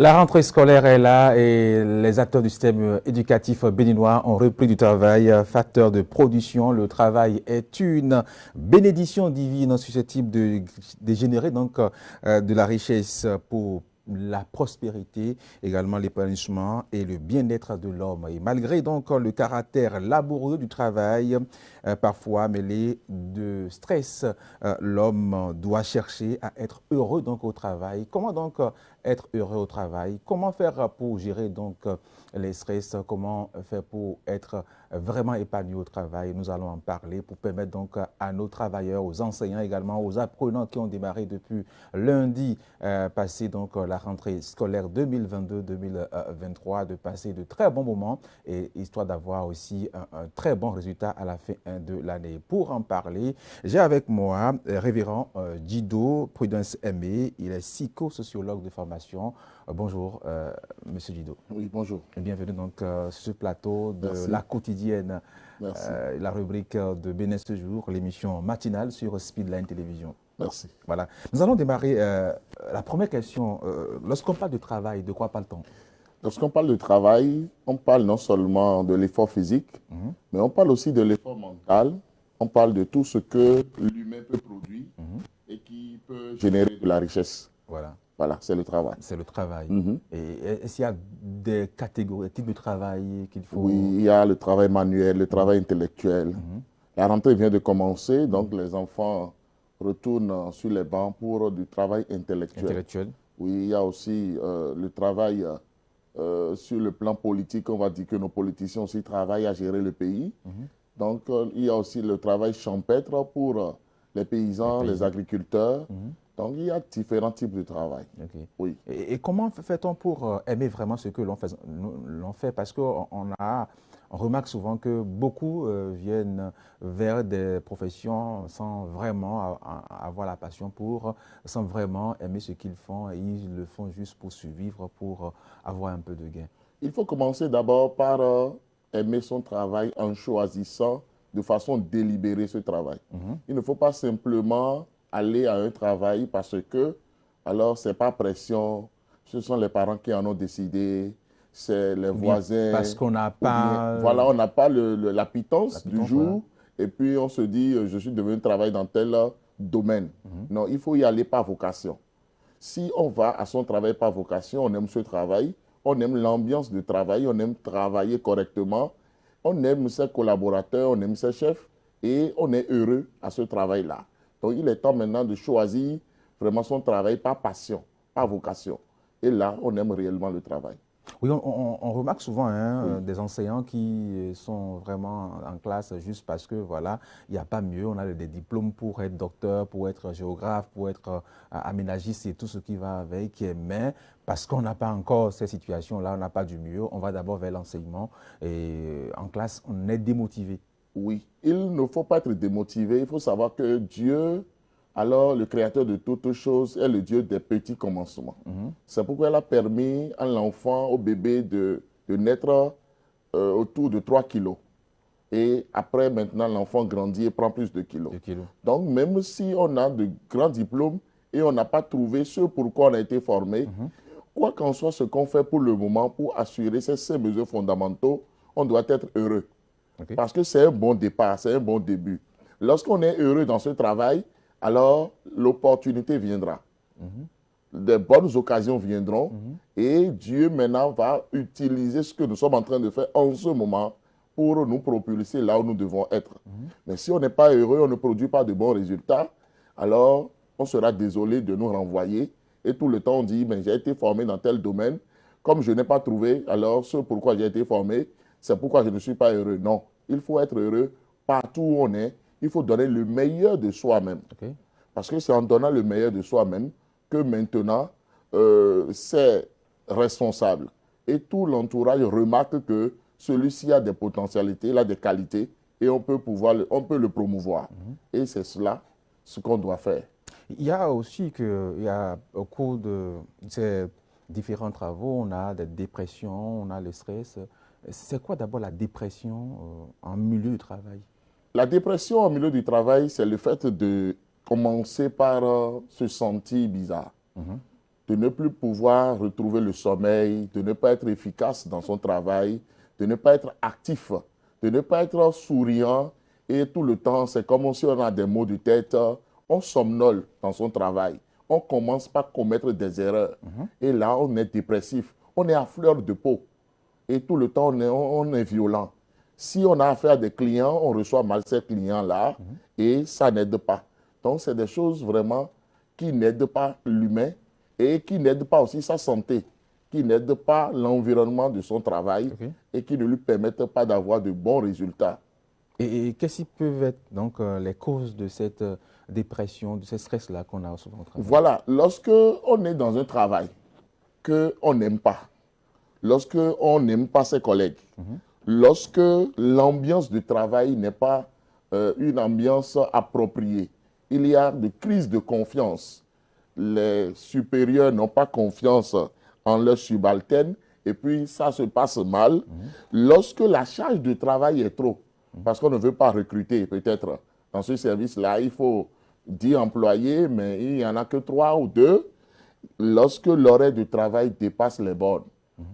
La rentrée scolaire est là et les acteurs du système éducatif béninois ont repris du travail, facteur de production. Le travail est une bénédiction divine susceptible de générer donc de la richesse pour la prospérité, également l'épanouissement et le bien-être de l'homme. Et malgré donc le caractère laborieux du travail, parfois mêlé de stress, l'homme doit chercher à être heureux donc au travail. Comment donc être heureux au travail? Comment faire pour gérer donc les stress? Comment faire pour être vraiment épanoui au travail? Nous allons en parler pour permettre donc à nos travailleurs, aux enseignants également, aux apprenants qui ont démarré depuis lundi passé donc la rentrée scolaire 2022-2023 de passer de très bons moments et histoire d'avoir aussi un très bon résultat à la fin de l'année. Pour en parler, j'ai avec moi révérend Djido Prudence Aimé. Il est psychosociologue de formation. Bonjour, Monsieur Djido. Oui, bonjour. Bienvenue donc sur ce plateau de Merci. La Quotidienne, Merci. la rubrique de Bénin ce jour, l'émission matinale sur Speedline Télévision. Merci. Voilà. Nous allons démarrer la première question. Lorsqu'on parle de travail, de quoi parle-t-on? Lorsqu'on parle de travail, on parle non seulement de l'effort physique, mais on parle aussi de l'effort mental. On parle de tout ce que l'humain peut produire et qui peut générer de la richesse. Voilà. Voilà, c'est le travail. C'est le travail. Et est-ce qu'il y a des catégories, des types de travail qu'il faut... Oui, il y a le travail manuel, le travail intellectuel. La rentrée vient de commencer, donc les enfants retournent sur les bancs pour du travail intellectuel. Oui, il y a aussi le travail sur le plan politique. On va dire que nos politiciens aussi travaillent à gérer le pays. Donc, il y a aussi le travail champêtre pour les paysans, les agriculteurs. Donc, il y a différents types de travail. Okay. Oui. Et comment fait-on pour aimer vraiment ce que l'on fait? Parce qu'on remarque souvent que beaucoup viennent vers des professions sans vraiment avoir la passion pour, sans vraiment aimer ce qu'ils font, et ils le font juste pour survivre, pour avoir un peu de gain. Il faut commencer d'abord par aimer son travail en choisissant de façon délibérée ce travail. Il ne faut pas simplement aller à un travail parce que, alors, ce n'est pas pression, ce sont les parents qui en ont décidé, c'est les voisins. Parce qu'on n'a pas... Voilà, on n'a pas la pitance du jour, et puis on se dit, je suis devenu travailler dans tel domaine. Non, il faut y aller par vocation. Si on va à son travail par vocation, on aime ce travail, on aime l'ambiance de travail, on aime travailler correctement, on aime ses collaborateurs, on aime ses chefs, et on est heureux à ce travail-là. Donc, il est temps maintenant de choisir vraiment son travail par passion, par vocation. Et là, on aime réellement le travail. Oui, on remarque souvent des enseignants qui sont vraiment en classe juste parce que, voilà, il n'y a pas mieux. On a des diplômes pour être docteur, pour être géographe, pour être aménagiste et tout ce qui va avec. Mais parce qu'on n'a pas encore ces situations-là, on n'a pas du mieux, on va d'abord vers l'enseignement. Et en classe, on est démotivé. Oui, il ne faut pas être démotivé. Il faut savoir que Dieu, alors le créateur de toutes choses, est le Dieu des petits commencements. C'est pourquoi il a permis à l'enfant, au bébé, de naître autour de 3 kilos. Et après, maintenant, l'enfant grandit et prend plus de kilos. Donc, même si on a de grands diplômes et on n'a pas trouvé ce pourquoi on a été formé, quoi qu'en soit ce qu'on fait pour le moment, pour assurer ces mesures fondamentaux, on doit être heureux. Parce que c'est un bon départ, c'est un bon début. Lorsqu'on est heureux dans ce travail, alors l'opportunité viendra. Des bonnes occasions viendront et Dieu maintenant va utiliser ce que nous sommes en train de faire en ce moment pour nous propulser là où nous devons être. Mais si on n'est pas heureux, on ne produit pas de bons résultats, alors on sera désolé de nous renvoyer. Et tout le temps on dit, mais j'ai été formé dans tel domaine, comme je n'ai pas trouvé, alors ce pourquoi j'ai été formé, c'est pourquoi je ne suis pas heureux. Non, il faut être heureux partout où on est. Il faut donner le meilleur de soi-même. Parce que c'est en donnant le meilleur de soi-même que maintenant, c'est responsable. Et tout l'entourage remarque que celui-ci a des potentialités, il a des qualités, et on peut le promouvoir. Et c'est cela ce qu'on doit faire. Il y a aussi au cours de ces différents travaux, on a des dépressions, on a le stress. C'est quoi d'abord la dépression en milieu du travail? La dépression en milieu du travail, c'est le fait de commencer par se sentir bizarre. de ne plus pouvoir retrouver le sommeil, de ne pas être efficace dans son travail, de ne pas être actif, de ne pas être souriant. Et tout le temps, c'est comme si on a des maux de tête, on somnole dans son travail. On commence par commettre des erreurs. Et là, on est dépressif. On est à fleur de peau. Et tout le temps, on est violent. Si on a affaire à des clients, on reçoit mal ces clients-là et ça n'aide pas. Donc, c'est des choses vraiment qui n'aident pas l'humain et qui n'aident pas aussi sa santé, qui n'aident pas l'environnement de son travail et qui ne lui permettent pas d'avoir de bons résultats. Et qu'est-ce qui peuvent être donc les causes de cette dépression, de ce stress-là qu'on a souvent au travail? Voilà, lorsque on est dans un travail qu'on n'aime pas, lorsque on n'aime pas ses collègues, lorsque l'ambiance de travail n'est pas une ambiance appropriée, il y a des crises de confiance. Les supérieurs n'ont pas confiance en leurs subalternes et puis ça se passe mal. Lorsque la charge de travail est trop, parce qu'on ne veut pas recruter, peut-être dans ce service-là, il faut 10 employés, mais il n'y en a que 3 ou 2. Lorsque l'horaire de travail dépasse les bornes,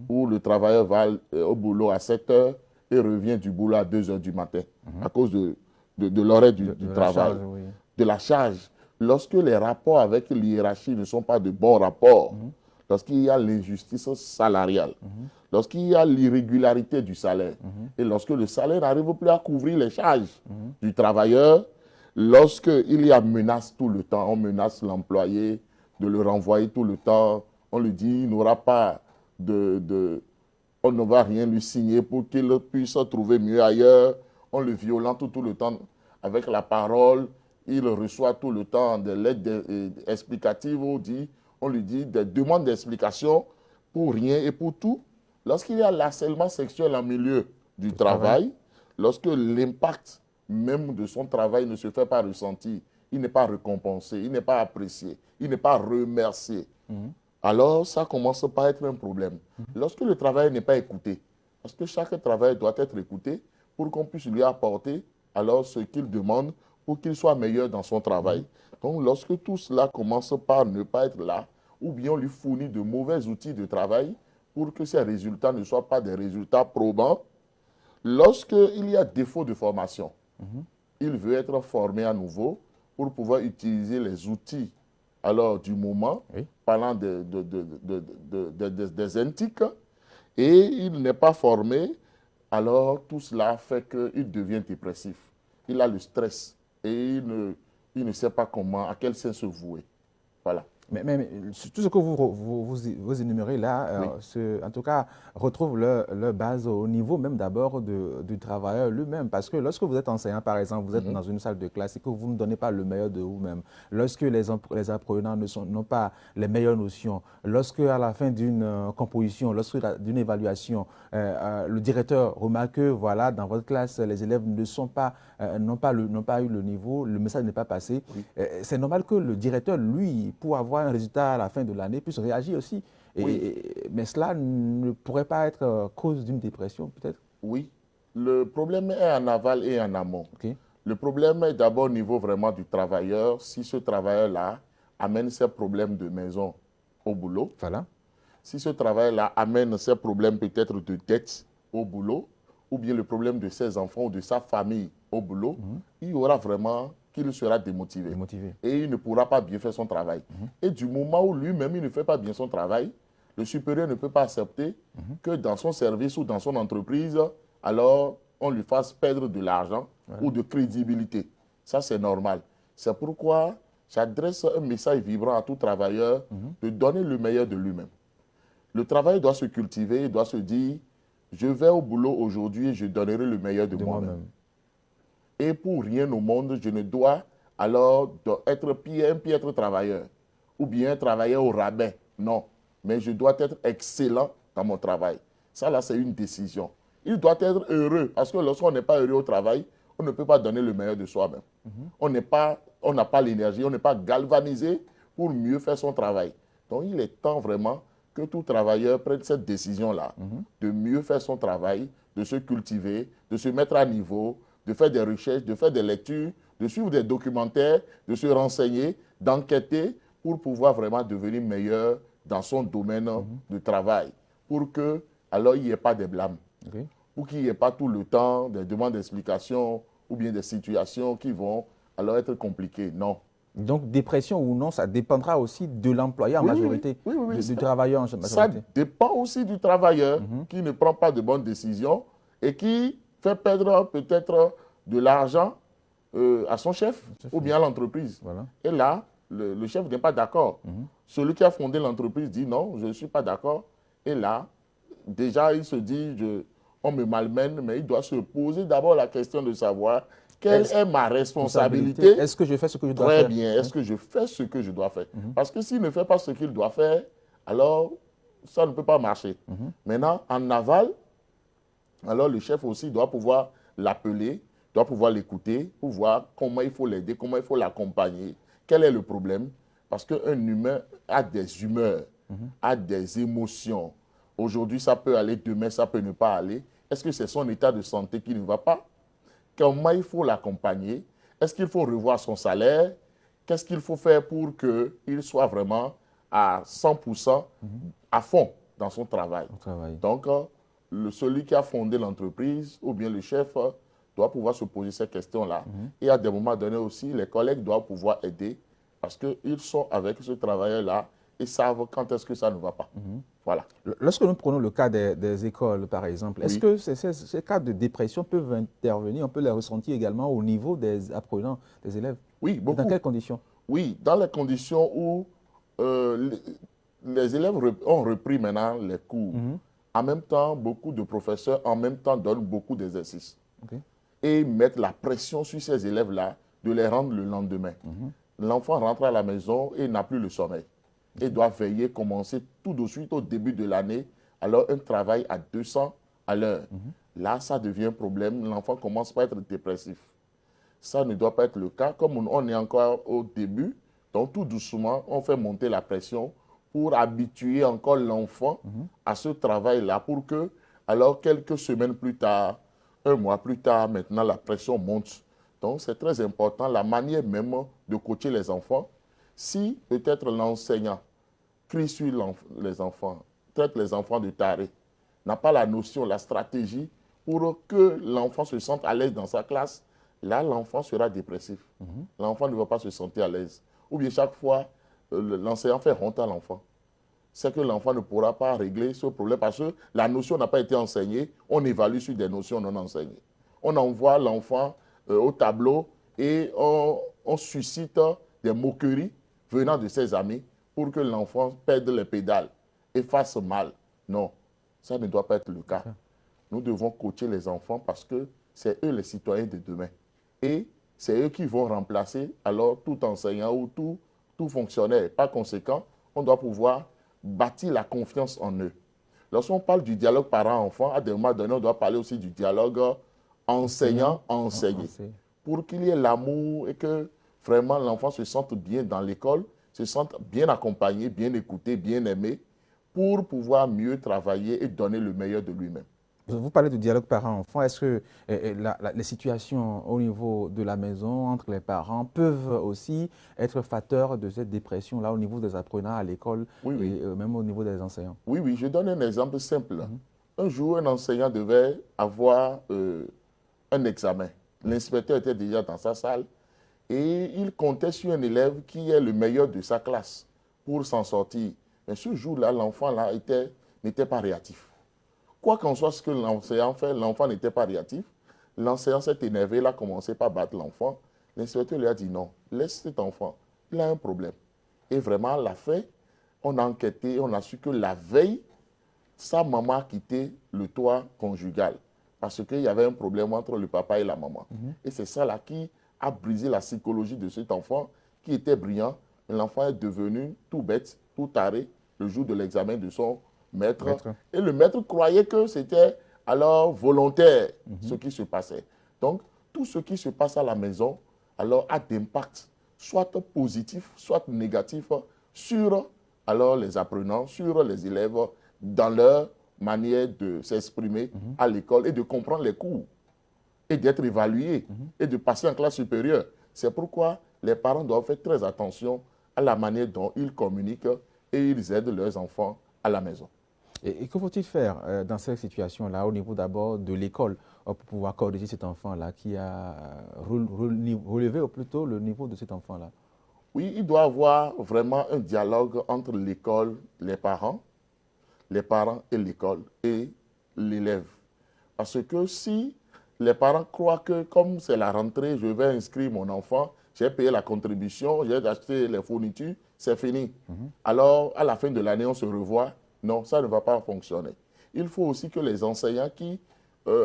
où le travailleur va au boulot à 7 heures et revient du boulot à 2 heures du matin, à cause de l'horaire du travail, charge, oui. de la charge. Lorsque les rapports avec l'hiérarchie ne sont pas de bons rapports, lorsqu'il y a l'injustice salariale, lorsqu'il y a l'irrégularité du salaire, et lorsque le salaire n'arrive plus à couvrir les charges du travailleur, lorsqu'il y a menace tout le temps, on menace l'employé de le renvoyer tout le temps, on lui dit il n'aura pas on ne va rien lui signer pour qu'il puisse trouver mieux ailleurs, on le violente tout le temps avec la parole, il reçoit tout le temps des lettres explicatives où on lui dit des demandes d'explication pour rien et pour tout. Lorsqu'il y a l'harcèlement sexuel en milieu du travail, lorsque l'impact même de son travail ne se fait pas ressentir, il n'est pas récompensé, il n'est pas apprécié, il n'est pas remercié, alors ça commence par être un problème. Lorsque le travail n'est pas écouté, parce que chaque travail doit être écouté pour qu'on puisse lui apporter alors ce qu'il demande pour qu'il soit meilleur dans son travail. Donc lorsque tout cela commence par ne pas être là, ou bien on lui fournit de mauvais outils de travail pour que ces résultats ne soient pas des résultats probants, lorsqu'il y a défaut de formation, il veut être formé à nouveau pour pouvoir utiliser les outils alors, du moment, parlant des antiques, et il n'est pas formé, alors tout cela fait qu'il devient dépressif. Il a le stress et il ne sait pas comment, à quel sens se vouer. Voilà. Mais tout ce que vous énumérez là, en tout cas, retrouve leur base au niveau même d'abord du travailleur lui-même. Parce que lorsque vous êtes enseignant, par exemple, vous êtes dans une salle de classe et que vous ne donnez pas le meilleur de vous-même, lorsque les apprenants n'ont pas les meilleures notions, lorsque à la fin d'une composition, lorsque d'une évaluation, le directeur remarque que voilà, dans votre classe, les élèves n'ont pas eu le niveau, le message n'est pas passé, c'est normal que le directeur, lui, pour avoir un résultat à la fin de l'année, puisse réagir aussi. Mais cela ne pourrait pas être cause d'une dépression, peut-être? Oui. Le problème est en aval et en amont. Le problème est d'abord au niveau vraiment du travailleur. Si ce travailleur-là amène ses problèmes de maison au boulot, si ce travail-là amène ses problèmes peut-être de dette au boulot, ou bien le problème de ses enfants ou de sa famille au boulot, il y aura vraiment qu'il sera démotivé. Et il ne pourra pas bien faire son travail. Et du moment où lui-même, il ne fait pas bien son travail, le supérieur ne peut pas accepter que dans son service ou dans son entreprise, alors on lui fasse perdre de l'argent ou de crédibilité. Ça, c'est normal. C'est pourquoi j'adresse un message vibrant à tout travailleur de donner le meilleur de lui-même. Le travail doit se cultiver, il doit se dire, je vais au boulot aujourd'hui et je donnerai le meilleur de moi-même. Et pour rien au monde, je ne dois alors être un piètre travailleur ou bien un travailleur au rabais. Non, mais je dois être excellent dans mon travail. Ça, là, c'est une décision. Il doit être heureux parce que lorsqu'on n'est pas heureux au travail, on ne peut pas donner le meilleur de soi-même. On n'a pas l'énergie, on n'est pas galvanisé pour mieux faire son travail. Donc, il est temps vraiment que tout travailleur prenne cette décision-là, de mieux faire son travail, de se cultiver, de se mettre à niveau, de faire des recherches, de faire des lectures, de suivre des documentaires, de se renseigner, d'enquêter pour pouvoir vraiment devenir meilleur dans son domaine de travail pour que, alors, il n'y ait pas de blâme. Okay. Pour qu'il n'y ait pas tout le temps des demandes d'explication ou bien des situations qui vont alors être compliquées. Non. Donc, dépression ou non, ça dépendra aussi de l'employé en majorité, du travailleur en majorité. Ça dépend aussi du travailleur qui ne prend pas de bonnes décisions et qui fait perdre peut-être de l'argent à son chef ou bien à l'entreprise. Voilà. Et là, le chef n'est pas d'accord. Celui qui a fondé l'entreprise dit non, je ne suis pas d'accord. Et là, déjà, il se dit, on me malmène, mais il doit se poser d'abord la question de savoir quelle est ma responsabilité. Est-ce que je fais ce que je dois faire? Très bien, est-ce que je fais ce que je dois faire? Parce que s'il ne fait pas ce qu'il doit faire, alors ça ne peut pas marcher. Maintenant, en aval, alors le chef aussi doit pouvoir l'appeler, doit pouvoir l'écouter pour voir comment il faut l'aider, comment il faut l'accompagner, quel est le problème. Parce qu'un humain a des humeurs, a des émotions. Aujourd'hui, ça peut aller, demain, ça peut ne pas aller. Est-ce que c'est son état de santé qui ne va pas? Comment il faut l'accompagner? Est-ce qu'il faut revoir son salaire? Qu'est-ce qu'il faut faire pour qu'il soit vraiment à 100% à fond dans son travail? Donc, celui qui a fondé l'entreprise ou bien le chef doit pouvoir se poser ces questions-là. Et à des moments donnés aussi, les collègues doivent pouvoir aider parce qu'ils sont avec ce travailleur-là et savent quand est-ce que ça ne va pas. Voilà. Lorsque nous prenons le cas des écoles, par exemple, est-ce que ces cas de dépression peuvent intervenir, on peut les ressentir également au niveau des apprenants, des élèves? Oui, beaucoup. Dans quelles conditions? Oui, dans les conditions où les élèves ont repris maintenant les cours. En même temps, beaucoup de professeurs en même temps donnent beaucoup d'exercices. Et mettent la pression sur ces élèves-là de les rendre le lendemain. L'enfant rentre à la maison et n'a plus le sommeil. Et doit veiller, commencer tout de suite au début de l'année, alors un travail à 200 à l'heure. Là, ça devient un problème. L'enfant commence par être dépressif. Ça ne doit pas être le cas. Comme on est encore au début, donc tout doucement, on fait monter la pression pour habituer encore l'enfant à ce travail-là pour que, alors quelques semaines plus tard, un mois plus tard, maintenant, la pression monte. Donc, c'est très important, la manière même de coacher les enfants. Si peut-être l'enseignant crie sur les enfants, traite les enfants de tarés, n'a pas la notion, la stratégie pour que l'enfant se sente à l'aise dans sa classe, là, l'enfant sera dépressif. L'enfant ne va pas se sentir à l'aise. Ou bien chaque fois, l'enseignant fait honte à l'enfant. C'est que l'enfant ne pourra pas régler ce problème parce que la notion n'a pas été enseignée. On évalue sur des notions non enseignées. On envoie l'enfant au tableau et on suscite des moqueries venant de ses amis pour que l'enfant perde les pédales et fasse mal. Non, ça ne doit pas être le cas. Nous devons coacher les enfants parce que c'est eux les citoyens de demain. Et c'est eux qui vont remplacer alors tout enseignant ou tout fonctionnaire. Par conséquent, on doit pouvoir bâtir la confiance en eux. Lorsqu'on parle du dialogue parent-enfant, à des moments donnés, on doit parler aussi du dialogue enseignant-enseigné. Pour qu'il y ait l'amour et que vraiment l'enfant se sente bien dans l'école, se sente bien accompagné, bien écouté, bien aimé, pour pouvoir mieux travailler et donner le meilleur de lui-même. Vous parlez de dialogue parent-enfant. Est-ce que les situations au niveau de la maison, entre les parents, peuvent aussi être facteurs de cette dépression-là au niveau des apprenants à l'école et même au niveau des enseignants? Oui, oui, je donne un exemple simple. Un jour, un enseignant devait avoir un examen. L'inspecteur était déjà dans sa salle et il comptait sur un élève qui est le meilleur de sa classe pour s'en sortir. Mais ce jour-là, l'enfant n'était pas réactif. Quoi qu'en soit ce que l'enseignant fait, l'enfant n'était pas réactif. L'enseignant s'est énervé, il a commencé par battre l'enfant. L'inspecteur lui a dit non, laisse cet enfant, il a un problème. Et vraiment, l'a fait. On a enquêté, on a su que la veille, sa maman a quitté le toit conjugal parce qu'il y avait un problème entre le papa et la maman. Et c'est ça là qui a brisé la psychologie de cet enfant qui était brillant. L'enfant est devenu tout bête, tout taré le jour de l'examen de son maître. Et le maître croyait que c'était alors volontaire ce qui se passait. Donc, tout ce qui se passe à la maison alors a d'impact, soit positif, soit négatif, sur alors les apprenants, sur les élèves, dans leur manière de s'exprimer à l'école et de comprendre les cours et d'être évalués et de passer en classe supérieure. C'est pourquoi les parents doivent faire très attention à la manière dont ils communiquent et ils aident leurs enfants à la maison. Et que faut-il faire dans cette situation-là, au niveau d'abord de l'école, pour pouvoir corriger cet enfant-là qui a relevé ou plutôt le niveau de cet enfant-là? Oui, il doit y avoir vraiment un dialogue entre l'école, les parents et l'école et l'élève. Parce que si les parents croient que comme c'est la rentrée, je vais inscrire mon enfant, j'ai payé la contribution, j'ai acheté les fournitures, c'est fini. Alors, à la fin de l'année, on se revoit. Non, ça ne va pas fonctionner. Il faut aussi que les enseignants qui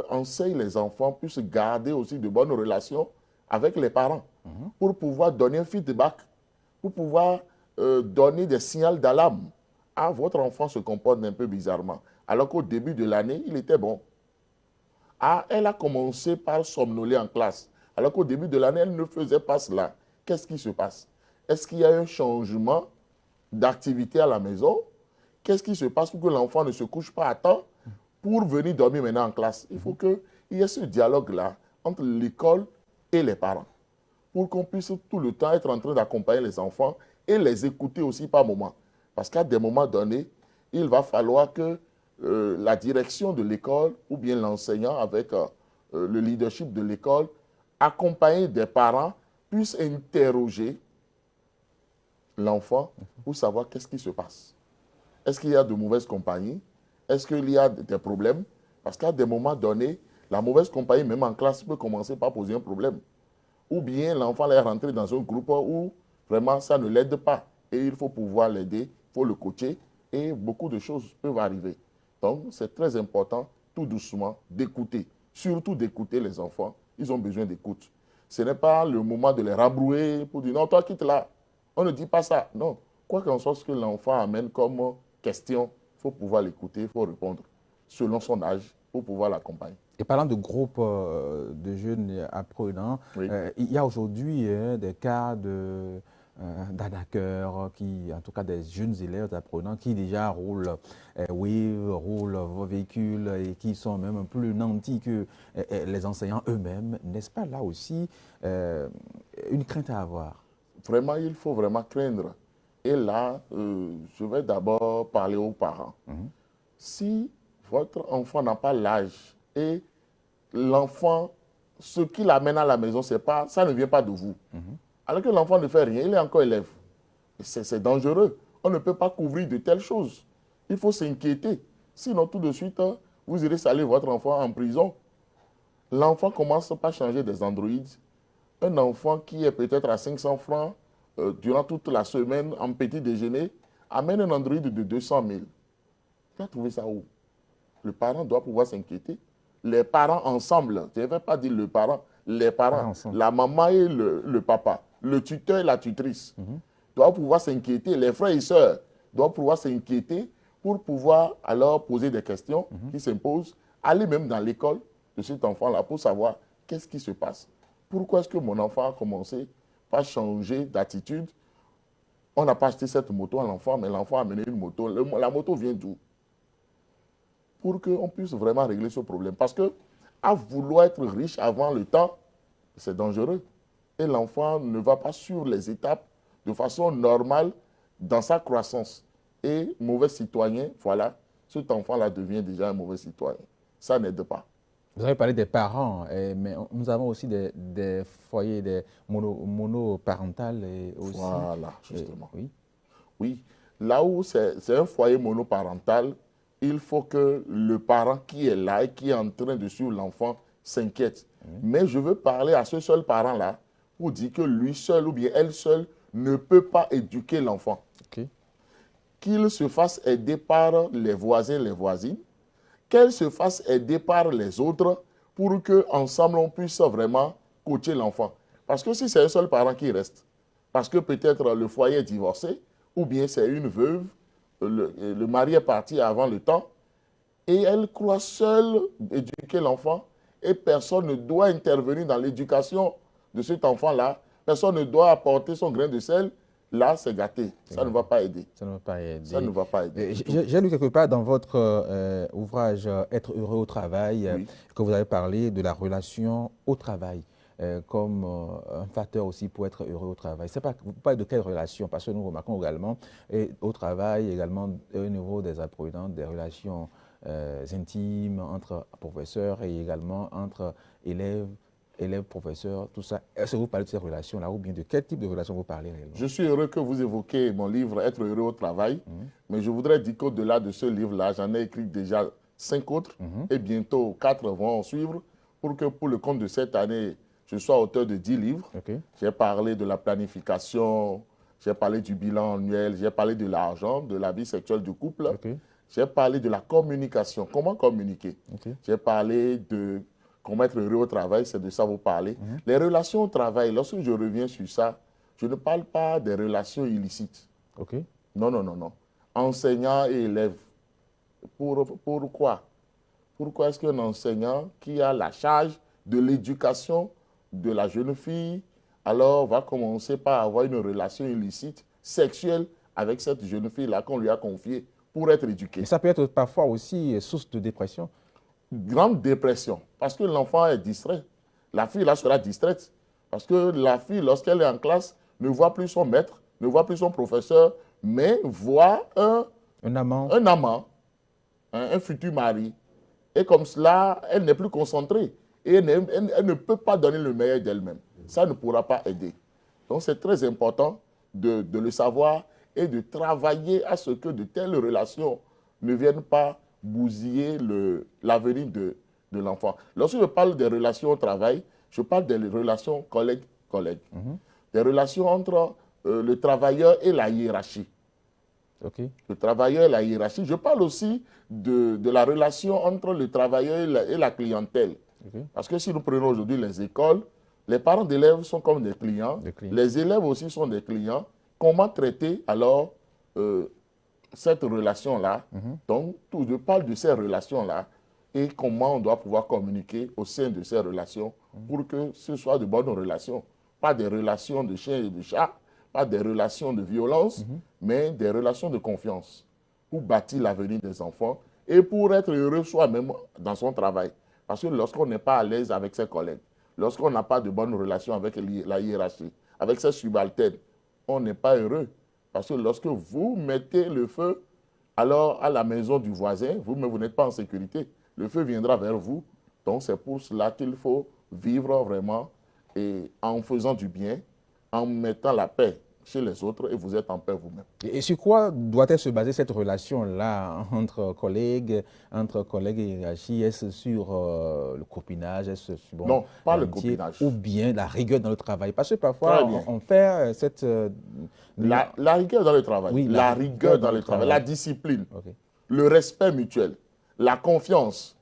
enseignent les enfants puissent garder aussi de bonnes relations avec les parents pour pouvoir donner un feedback, pour pouvoir donner des signaux d'alarme. Ah, votre enfant se comporte un peu bizarrement, alors qu'au début de l'année, il était bon. Ah, elle a commencé par somnoler en classe, alors qu'au début de l'année, elle ne faisait pas cela. Qu'est-ce qui se passe? Est-ce qu'il y a un changement d'activité à la maison? Qu'est-ce qui se passe pour que l'enfant ne se couche pas à temps pour venir dormir maintenant en classe? Il faut qu'il y ait ce dialogue-là entre l'école et les parents pour qu'on puisse tout le temps être en train d'accompagner les enfants et les écouter aussi par moments. Parce qu'à des moments donnés, il va falloir que la direction de l'école ou bien l'enseignant avec le leadership de l'école, accompagné des parents, puisse interroger l'enfant pour savoir qu'est-ce qui se passe. Est-ce qu'il y a de mauvaises compagnies? Est-ce qu'il y a des problèmes? Parce qu'à des moments donnés, la mauvaise compagnie, même en classe, peut commencer par poser un problème. Ou bien l'enfant est rentré dans un groupe où vraiment ça ne l'aide pas. Et il faut pouvoir l'aider, il faut le coacher et beaucoup de choses peuvent arriver. Donc, c'est très important, tout doucement, d'écouter. Surtout d'écouter les enfants. Ils ont besoin d'écoute. Ce n'est pas le moment de les rabrouer pour dire non, toi quitte là. On ne dit pas ça. Non. Quoi qu'en soit ce que l'enfant amène comme question, il faut pouvoir l'écouter, il faut répondre selon son âge pour pouvoir l'accompagner. Et parlant de groupe de jeunes apprenants, Oui. il y a aujourd'hui des cas d'arnaqueurs, en tout cas des jeunes élèves apprenants qui déjà roulent vos véhicules et qui sont même plus nantis que les enseignants eux-mêmes. N'est-ce pas là aussi une crainte à avoir? Vraiment, il faut vraiment craindre. Et là, je vais d'abord parler aux parents. Si votre enfant n'a pas l'âge et l'enfant, ce qui l'amène à la maison, ça ne vient pas de vous. Alors que l'enfant ne fait rien, il est encore élève. C'est dangereux. On ne peut pas couvrir de telles choses. Il faut s'inquiéter. Sinon, tout de suite, vous irez salir votre enfant en prison. L'enfant commence par changer des androïdes. Un enfant qui est peut-être à 500 francs durant toute la semaine en petit déjeuner amène un androïde de 200 000. Tu as trouvé ça où? Le parent doit pouvoir s'inquiéter. Les parents ensemble, je ne vais pas dire le parent, les parents, la maman et le papa, le tuteur et la tutrice, doivent pouvoir s'inquiéter. Les frères et sœurs doivent pouvoir s'inquiéter pour pouvoir alors poser des questions qui s'imposent, aller même dans l'école de cet enfant-là pour savoir qu'est-ce qui se passe. Pourquoi est-ce que mon enfant a commencé par changer d'attitude? On n'a pas acheté cette moto à l'enfant, mais l'enfant a amené une moto. La moto vient d'où? Pour qu'on puisse vraiment régler ce problème. Parce que à vouloir être riche avant le temps, c'est dangereux. Et l'enfant ne va pas sur les étapes de façon normale dans sa croissance. Et mauvais citoyen, voilà, cet enfant-là devient déjà un mauvais citoyen. Ça n'aide pas. Vous avez parlé des parents, mais nous avons aussi des foyers des monoparentales aussi. Voilà, justement. Oui. Oui, là où c'est un foyer monoparental, il faut que le parent qui est là et qui est en train de suivre l'enfant s'inquiète. Mais je veux parler à ce seul parent-là pour dire que lui seul ou bien elle seule ne peut pas éduquer l'enfant. Qu'il se fasse aider par les voisins, les voisines, qu'elle se fasse aider par les autres pour qu'ensemble on puisse vraiment coacher l'enfant. Parce que si c'est un seul parent qui reste, parce que peut-être le foyer est divorcé, ou bien c'est une veuve, le mari est parti avant le temps, et elle croit seule éduquer l'enfant, et personne ne doit intervenir dans l'éducation de cet enfant-là, personne ne doit apporter son grain de sel, là c'est gâté, ça ne va pas aider. Ça ne va pas aider. Ça ne va pas aider. J'ai lu quelque part dans votre ouvrage Être heureux au travail, que vous avez parlé de la relation au travail. comme un facteur aussi pour être heureux au travail. C'est pas, vous parlez de quelle relation? Parce que nous remarquons également, et au travail, également au niveau des apprenants, des relations intimes entre professeurs et également entre élèves, professeurs, tout ça. Est-ce que vous parlez de ces relations-là ou bien de quel type de relation vous parlez réellement? Je suis heureux que vous évoquiez mon livre « Être heureux au travail », mais je voudrais dire qu'au-delà de ce livre-là, j'en ai écrit déjà 5 autres et bientôt 4 vont en suivre pour que pour le compte de cette année, je sois auteur de 10 livres. Okay. J'ai parlé de la planification, j'ai parlé du bilan annuel, j'ai parlé de l'argent, de la vie sexuelle du couple. Okay. J'ai parlé de la communication, comment communiquer. Okay. J'ai parlé de comment être heureux au travail, c'est de ça vous parlez. Les relations au travail, lorsque je reviens sur ça, je ne parle pas des relations illicites. Okay. Non, non, non, non. Enseignant et élève. Pourquoi? Pourquoi est-ce qu'un enseignant qui a la charge de l'éducation de la jeune fille, alors va commencer par avoir une relation illicite, sexuelle, avec cette jeune fille-là qu'on lui a confiée pour être éduquée? Et ça peut être parfois aussi source de dépression. Grande dépression, parce que l'enfant est distrait. La fille, là, sera distraite. Parce que la fille, lorsqu'elle est en classe, ne voit plus son maître, ne voit plus son professeur, mais voit un amant, un futur mari. Et comme cela, elle n'est plus concentrée. Et elle ne peut pas donner le meilleur d'elle-même. Ça ne pourra pas aider. Donc c'est très important de le savoir et de travailler à ce que de telles relations ne viennent pas bousiller l'avenir de l'enfant. Lorsque je parle des relations au travail, je parle des relations collègues-collègues. Des relations entre le travailleur et la hiérarchie. Okay. Le travailleur et la hiérarchie. Je parle aussi de la relation entre le travailleur et la clientèle. Okay. Parce que si nous prenons aujourd'hui les écoles, les parents d'élèves sont comme des clients. Les élèves aussi sont des clients. Comment traiter alors cette relation-là? Donc, je parle de ces relations-là et comment on doit pouvoir communiquer au sein de ces relations pour que ce soit de bonnes relations. Pas des relations de chien et de chat, pas des relations de violence, mais des relations de confiance pour bâtir l'avenir des enfants et pour être heureux soi-même dans son travail. Parce que lorsqu'on n'est pas à l'aise avec ses collègues, lorsqu'on n'a pas de bonnes relations avec la hiérarchie, avec ses subalternes, on n'est pas heureux. Parce que lorsque vous mettez le feu alors à la maison du voisin, vous n'êtes pas en sécurité. Le feu viendra vers vous. Donc c'est pour cela qu'il faut vivre vraiment et en faisant du bien, en mettant la paix chez les autres et vous êtes en paix vous-même. Et sur quoi doit-elle se baser cette relation-là entre collègues et hiérarchie? Est-ce sur le copinage? Est-ce sur non, pas le copinage. Ou bien la rigueur dans le travail? Parce que parfois, on fait cette... la rigueur dans le travail. Oui, la rigueur dans le travail. La discipline. Okay. Le respect mutuel. La confiance.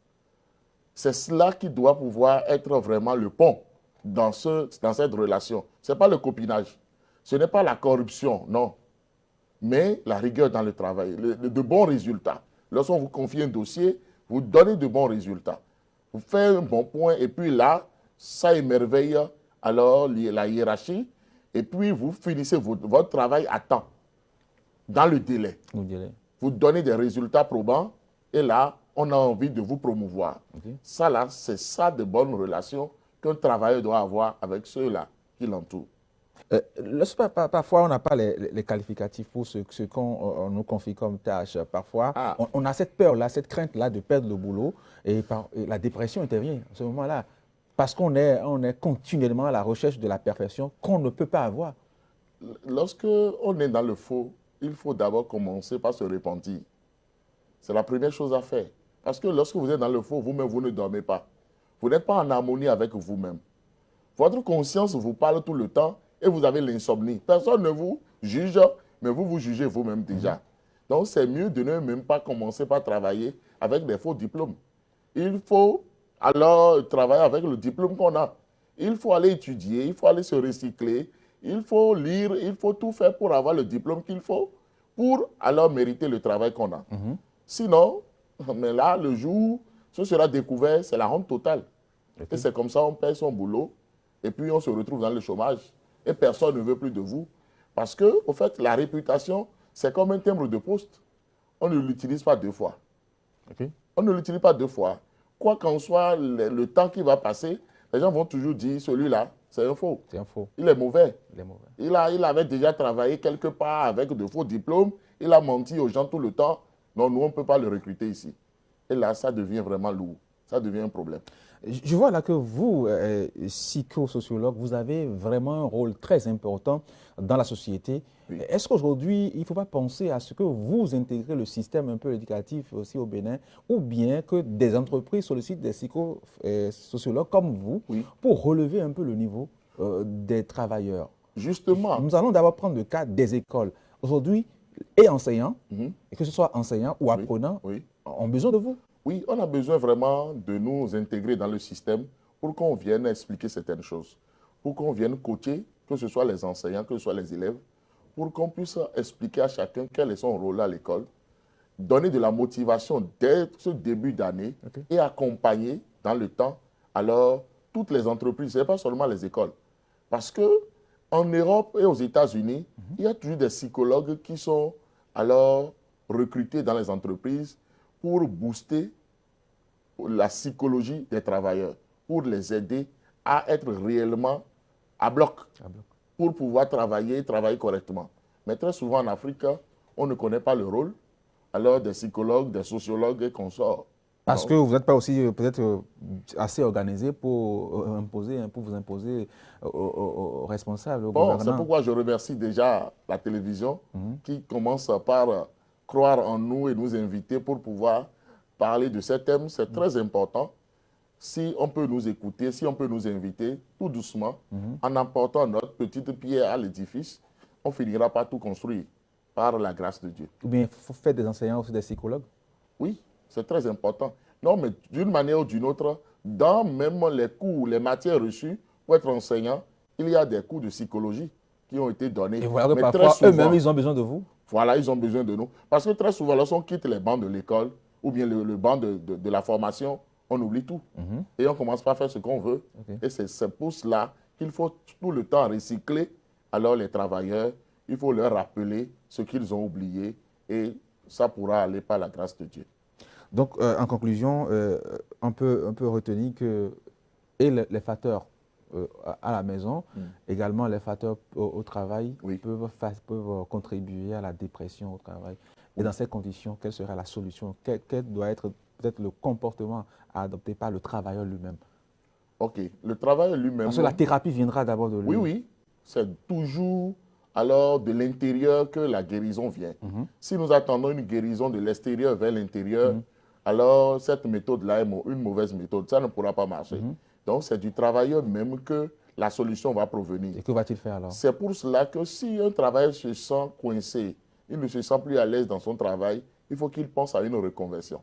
C'est cela qui doit pouvoir être vraiment le pont dans cette relation. Ce n'est pas le copinage. Ce n'est pas la corruption, non. Mais la rigueur dans le travail, de bons résultats. Lorsqu'on vous confie un dossier, vous donnez de bons résultats. Vous faites un bon point et puis là, ça émerveille alors la hiérarchie et puis vous finissez votre travail à temps, dans le délai. Vous donnez des résultats probants et là, on a envie de vous promouvoir. Okay. Ça là, c'est ça de bonnes relations qu'un travailleur doit avoir avec ceux-là qui l'entourent. Parfois, on n'a pas les qualificatifs pour ce qu'on nous confie comme tâche. Parfois, on a cette peur-là, cette crainte-là de perdre le boulot et la dépression intervient à ce moment-là. Parce qu'on est continuellement à la recherche de la perfection qu'on ne peut pas avoir. Lorsque on est dans le faux, il faut d'abord commencer par se repentir. C'est la première chose à faire. Parce que lorsque vous êtes dans le faux, vous-même, vous ne dormez pas. Vous n'êtes pas en harmonie avec vous-même. Votre conscience vous parle tout le temps et vous avez l'insomnie. Personne ne vous juge, mais vous vous jugez vous-même déjà. Donc, c'est mieux de ne même pas commencer par travailler avec des faux diplômes. Il faut alors travailler avec le diplôme qu'on a. Il faut aller étudier, il faut aller se recycler, il faut lire, il faut tout faire pour avoir le diplôme qu'il faut pour alors mériter le travail qu'on a. Sinon, mais là, le jour où ce sera découvert, c'est la honte totale. Okay. Et c'est comme ça, on perd son boulot et puis on se retrouve dans le chômage. Et personne ne veut plus de vous. Parce que, au fait, la réputation, c'est comme un timbre de poste. On ne l'utilise pas 2 fois. Okay. On ne l'utilise pas 2 fois. Quoi qu'en soit le temps qui va passer, Les gens vont toujours dire, celui-là, c'est un faux. C'est un faux. Il est mauvais. Il est mauvais. Il avait déjà travaillé quelque part avec de faux diplômes. Il a menti aux gens tout le temps. Non, nous, on ne peut pas le recruter ici. Et là, ça devient vraiment lourd. Ça devient un problème. Je vois là que vous, psychosociologue, vous avez vraiment un rôle très important dans la société. Oui. Est-ce qu'aujourd'hui, il ne faut pas penser à ce que vous intégrez le système un peu éducatif aussi au Bénin, ou bien que des entreprises sollicitent des psychosociologues comme vous Oui. pour relever un peu le niveau des travailleurs? Justement. Nous allons d'abord prendre le cas des écoles. Aujourd'hui, et enseignants, et que ce soit enseignants ou apprenants, ont besoin de vous. Oui, on a besoin vraiment de nous intégrer dans le système pour qu'on vienne expliquer certaines choses, pour qu'on vienne coacher, que ce soit les enseignants, que ce soit les élèves, pour qu'on puisse expliquer à chacun quel est son rôle à l'école, donner de la motivation dès ce début d'année et accompagner dans le temps alors toutes les entreprises, ce n'est pas seulement les écoles. Parce qu'en Europe et aux États-Unis, il y a toujours des psychologues qui sont alors recrutés dans les entreprises pour booster la psychologie des travailleurs, pour les aider à être réellement à bloc, pour pouvoir travailler correctement. Mais très souvent en Afrique, on ne connaît pas le rôle alors des psychologues, des sociologues et consorts. Parce que vous n'êtes pas aussi peut-être assez organisé pour vous imposer aux responsables, aux gouvernants. C'est pourquoi je remercie déjà la télévision qui commence par croire en nous et nous inviter pour pouvoir parler de ces thèmes. C'est très important. Si on peut nous écouter, si on peut nous inviter tout doucement, en apportant notre petite pierre à l'édifice, on finira par tout construire par la grâce de Dieu. Ou bien il faut faire des enseignants aussi des psychologues? Oui, c'est très important. Non, mais d'une manière ou d'une autre, dans même les cours, les matières reçues, pour être enseignant, il y a des cours de psychologie qui ont été donnés. Et voilà que mais parfois, très souvent, eux-mêmes, ils ont besoin de vous. Voilà, ils ont besoin de nous. Parce que très souvent, lorsqu'on quitte les bancs de l'école, ou bien le banc de la formation, on oublie tout. Et on commence pas à faire ce qu'on veut. Et c'est pour cela qu'il faut tout le temps recycler. Alors les travailleurs, il faut leur rappeler ce qu'ils ont oublié. Et ça pourra aller par la grâce de Dieu. Donc, en conclusion, on peut retenir que les facteurs à la maison, également les facteurs au travail, peuvent contribuer à la dépression au travail. Et dans ces conditions, quelle sera la solution? Quel doit être peut-être le comportement à adopter par le travailleur lui-même? Ok, le travailleur lui-même... Parce que la thérapie viendra d'abord de lui. Oui, c'est toujours alors de l'intérieur que la guérison vient. Si nous attendons une guérison de l'extérieur vers l'intérieur, alors cette méthode-là est une mauvaise méthode. Ça ne pourra pas marcher. Donc, c'est du travailleur même que la solution va provenir. Et que va-t-il faire alors? C'est pour cela que si un travailleur se sent coincé, il ne se sent plus à l'aise dans son travail, il faut qu'il pense à une reconversion.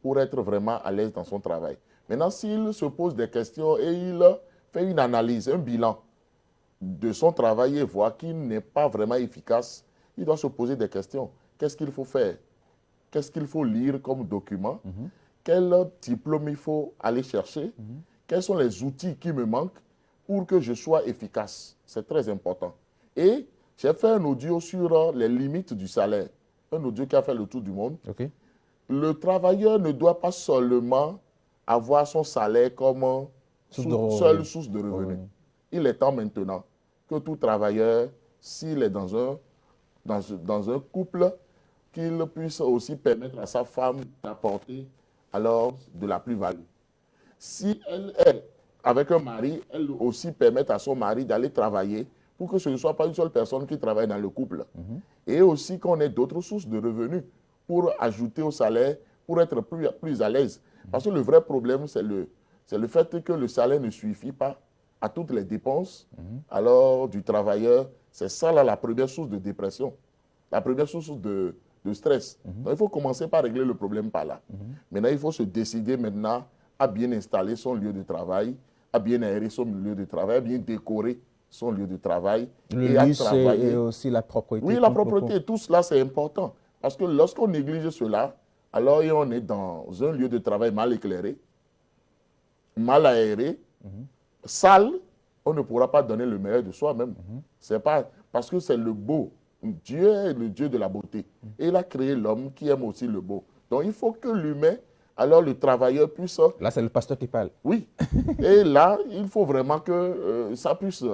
Pour être vraiment à l'aise dans son travail. Maintenant, s'il se pose des questions et il fait une analyse, un bilan de son travail et voit qu'il n'est pas vraiment efficace, il doit se poser des questions. Qu'est-ce qu'il faut faire? Qu'est-ce qu'il faut lire comme document? Quel diplôme il faut aller chercher? Quels sont les outils qui me manquent pour que je sois efficace? C'est très important. Et j'ai fait un audio sur les limites du salaire. Un audio qui a fait le tour du monde. Le travailleur ne doit pas seulement avoir son salaire comme seule source de revenus. Il est temps maintenant que tout travailleur, s'il est dans un couple, qu'il puisse aussi permettre à sa femme d'apporter alors de la plus-value. Si elle est avec un mari, elle aussi permet à son mari d'aller travailler pour que ce ne soit pas une seule personne qui travaille dans le couple. Et aussi qu'on ait d'autres sources de revenus pour ajouter au salaire, pour être plus à l'aise. Parce que le vrai problème, c'est le fait que le salaire ne suffit pas à toutes les dépenses alors du travailleur. C'est ça là, la première source de dépression, la première source de stress. Donc il faut commencer par régler le problème par là. Maintenant, il faut se décider maintenant à bien installer son lieu de travail, à bien aérer son lieu de travail, à bien décorer son lieu de travail. Le luxe et aussi la propriété. Oui, la propriété, tout cela c'est important. Parce que lorsqu'on néglige cela, alors on est dans un lieu de travail mal éclairé, mal aéré, sale, on ne pourra pas donner le meilleur de soi-même. C'est pas parce que c'est le beau. Dieu est le Dieu de la beauté. Et il a créé l'homme qui aime aussi le beau. Donc il faut que l'humain alors le travailleur puisse... Là, c'est le pasteur qui parle. Oui. Et là, il faut vraiment que ça puisse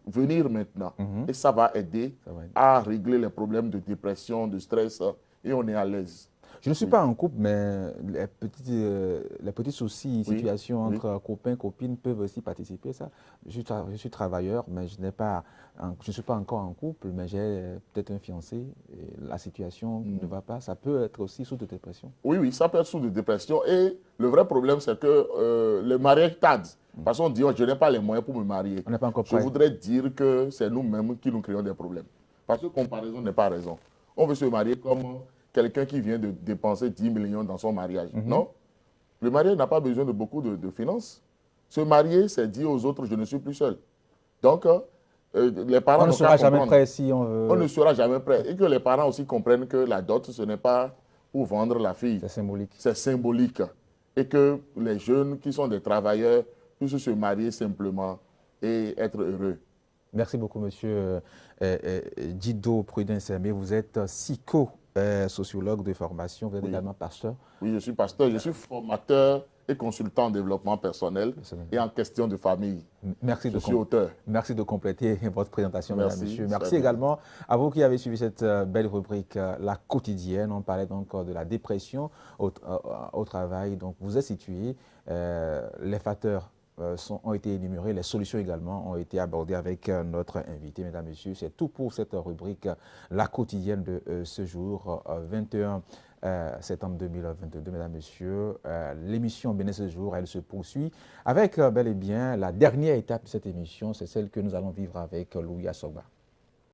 venir maintenant. Et ça va aider à régler les problèmes de dépression, de stress, et on est à l'aise. Je ne suis pas en couple, mais les petits soucis, situations entre copains, copines peuvent aussi participer. Ça. Je suis travailleur, mais je ne suis pas encore en couple, mais j'ai peut-être un fiancé. Et la situation ne va pas. Ça peut être aussi source de dépression. Oui, oui, ça peut être source de dépression. Et le vrai problème, c'est que le mariage tarde. Parce qu'on dit, oh, je n'ai pas les moyens pour me marier. On n'est pas encore prêt. Je voudrais dire que c'est nous-mêmes qui nous créons des problèmes. Parce que comparaison n'est pas raison. On veut se marier comme quelqu'un qui vient de dépenser 10 millions dans son mariage. Non. Le mariage n'a pas besoin de beaucoup de finances. Se marier, c'est dire aux autres, je ne suis plus seul. Donc, les parents... On ne sera jamais prêt si on veut... On ne sera jamais prêt. Et que les parents aussi comprennent que la dot, ce n'est pas pour vendre la fille. C'est symbolique. C'est symbolique. Et que les jeunes qui sont des travailleurs puissent se marier simplement et être heureux. Merci beaucoup, monsieur Djido Prudence-Aimé. Vous êtes sociologue de formation, vous êtes également pasteur. Oui, je suis pasteur, je suis formateur et consultant en développement personnel et en question de famille. Merci je suis auteur. Merci de compléter votre présentation, merci, mesdames et messieurs. Merci également à vous qui avez suivi cette belle rubrique, La Quotidienne. On parlait donc de la dépression au travail. Donc, vous êtes situé, les facteurs ont été énumérés, les solutions également ont été abordées avec notre invité, mesdames et messieurs. C'est tout pour cette rubrique La Quotidienne de ce jour, 21 septembre 2022, mesdames et messieurs. L'émission Bénin ce jour, elle se poursuit avec bel et bien la dernière étape de cette émission, c'est celle que nous allons vivre avec Louis Asogba.